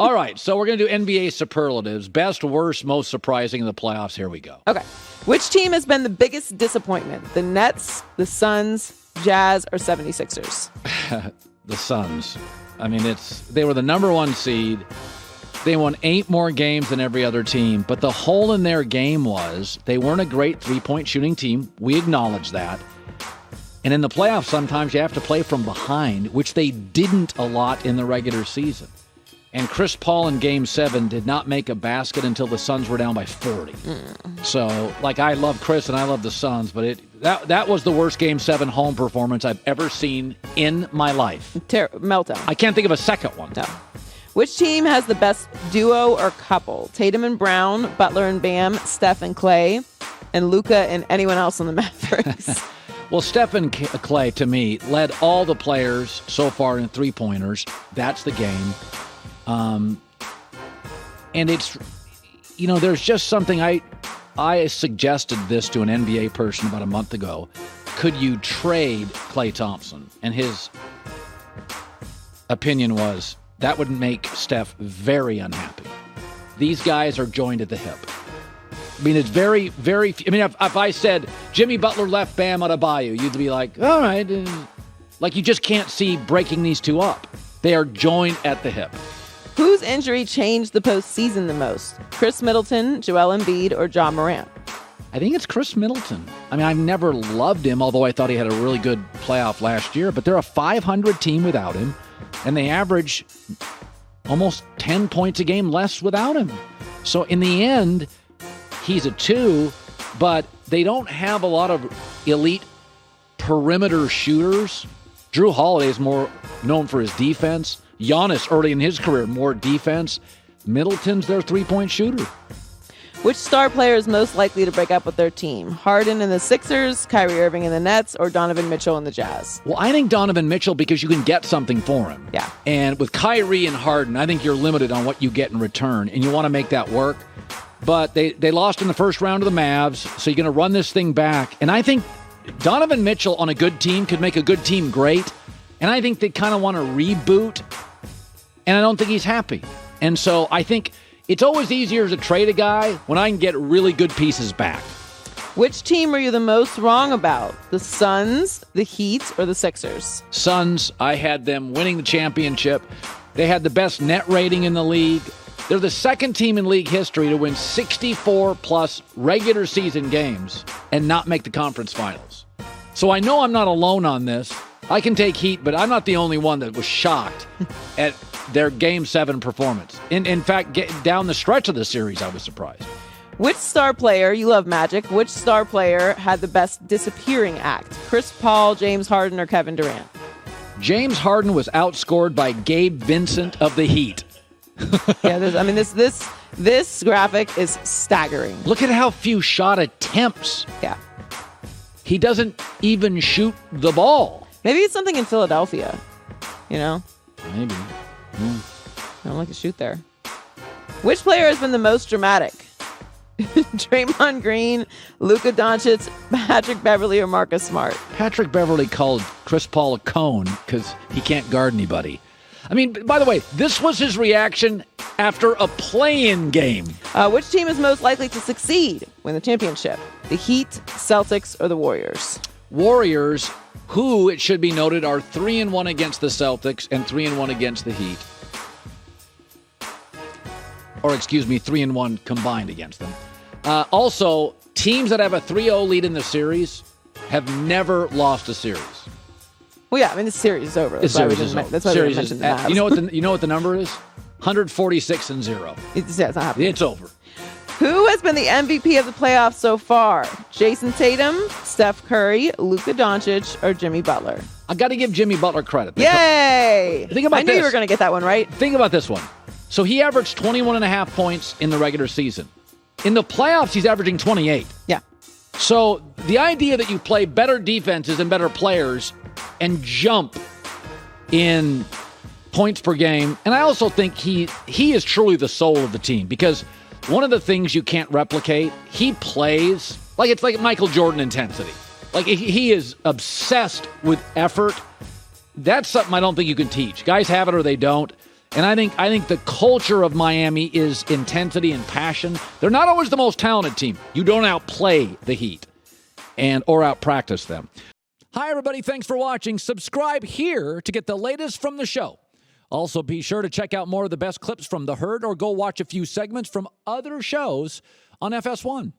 All right, so we're going to do NBA superlatives. Best, worst, most surprising in the playoffs. Here we go. Okay. Which team has been the biggest disappointment? The Nets, the Suns, Jazz, or 76ers? The Suns. I mean, they were the number one seed. They won 8 more games than every other team, but the hole in their game was they weren't a great three-point shooting team. We acknowledge that. And in the playoffs, sometimes you have to play from behind, which they didn't a lot in the regular season. And Chris Paul in Game 7 did not make a basket until the Suns were down by 40. So, I love Chris and I love the Suns, but that was the worst Game 7 home performance I've ever seen in my life. Meltdown. I can't think of a second one. No. Which team has the best duo or couple? Tatum and Brown, Butler and Bam, Steph and Clay, and Luka and anyone else on the Mavericks? Well, Steph and Clay, to me, led all the players so far in three-pointers. That's the game. And it's, there's just something I suggested this to an NBA person about a month ago. Could you trade Klay Thompson? And his opinion was that would make Steph very unhappy. These guys are joined at the hip. I mean, it's very, very... I mean, if I said Jimmy Butler left Bam Adebayo, you'd be like, all right. You just can't see breaking these two up. They are joined at the hip. Whose injury changed the postseason the most? Chris Middleton, Joel Embiid, or Ja Morant? I think it's Chris Middleton. I mean, I've never loved him, although I thought he had a really good playoff last year. But they're a 500 team without him, and they average almost 10 points a game less without him. So in the end, he's a 2, but they don't have a lot of elite perimeter shooters. Drew Holiday is more known for his defense. Giannis, early in his career, more defense. Middleton's their three-point shooter. Which star player is most likely to break up with their team? Harden in the Sixers, Kyrie Irving in the Nets, or Donovan Mitchell in the Jazz? Well, I think Donovan Mitchell because you can get something for him. Yeah. And with Kyrie and Harden, I think you're limited on what you get in return, and you want to make that work. But they lost in the first round of the Mavs, so you're going to run this thing back. And I think Donovan Mitchell on a good team could make a good team great. And I think they kind of want to reboot, and I don't think he's happy. And so I think it's always easier to trade a guy when I can get really good pieces back. Which team are you the most wrong about? The Suns, the Heat, or the Sixers? Suns, I had them winning the championship. They had the best net rating in the league. They're the second team in league history to win 64-plus regular season games and not make the conference finals. So I know I'm not alone on this. I can take heat, but I'm not the only one that was shocked at their Game 7 performance. In fact, down the stretch of the series, I was surprised. Which star player, you love Magic, which star player had the best disappearing act? Chris Paul, James Harden, or Kevin Durant? James Harden was outscored by Gabe Vincent of the Heat. Yeah, this graphic is staggering. Look at how few shot attempts. Yeah. He doesn't even shoot the ball. Maybe it's something in Philadelphia, Maybe. I don't like to shoot there. Which player has been the most dramatic? Draymond Green, Luka Doncic, Patrick Beverley, or Marcus Smart? Patrick Beverley called Chris Paul a cone because he can't guard anybody. I mean, by the way, this was his reaction after a play-in game. Which team is most likely to succeed, win the championship? The Heat, Celtics, or the Warriors? Warriors, who, it should be noted, are 3-1 against the Celtics and 3-1 against the Heat. Or, 3-1 combined against them. Also, teams that have a 3-0 lead in the series have never lost a series. Well, yeah, I mean, the series is over. That's why we mentioned the Mavs. You know what the number is? 146-0. It's not happening. It's over. Who has been the MVP of the playoffs so far? Jason Tatum, Steph Curry, Luka Doncic, or Jimmy Butler? I got to give Jimmy Butler credit. Yay! Think about I knew you were going to get that one right. Think about this one. So he averaged 21.5 points in the regular season. In the playoffs, he's averaging 28. Yeah. So the idea that you play better defenses and better players and jump in points per game, and I also think he is truly the soul of the team because one of the things you can't replicate, he plays like it's like Michael Jordan intensity. Like he is obsessed with effort. That's something I don't think you can teach. Guys have it or they don't. And I think the culture of Miami is intensity and passion. They're not always the most talented team. You don't outplay the Heat or out-practice them. Hi, everybody. Thanks for watching. Subscribe here to get the latest from the show. Also, be sure to check out more of the best clips from The Herd or go watch a few segments from other shows on FS1.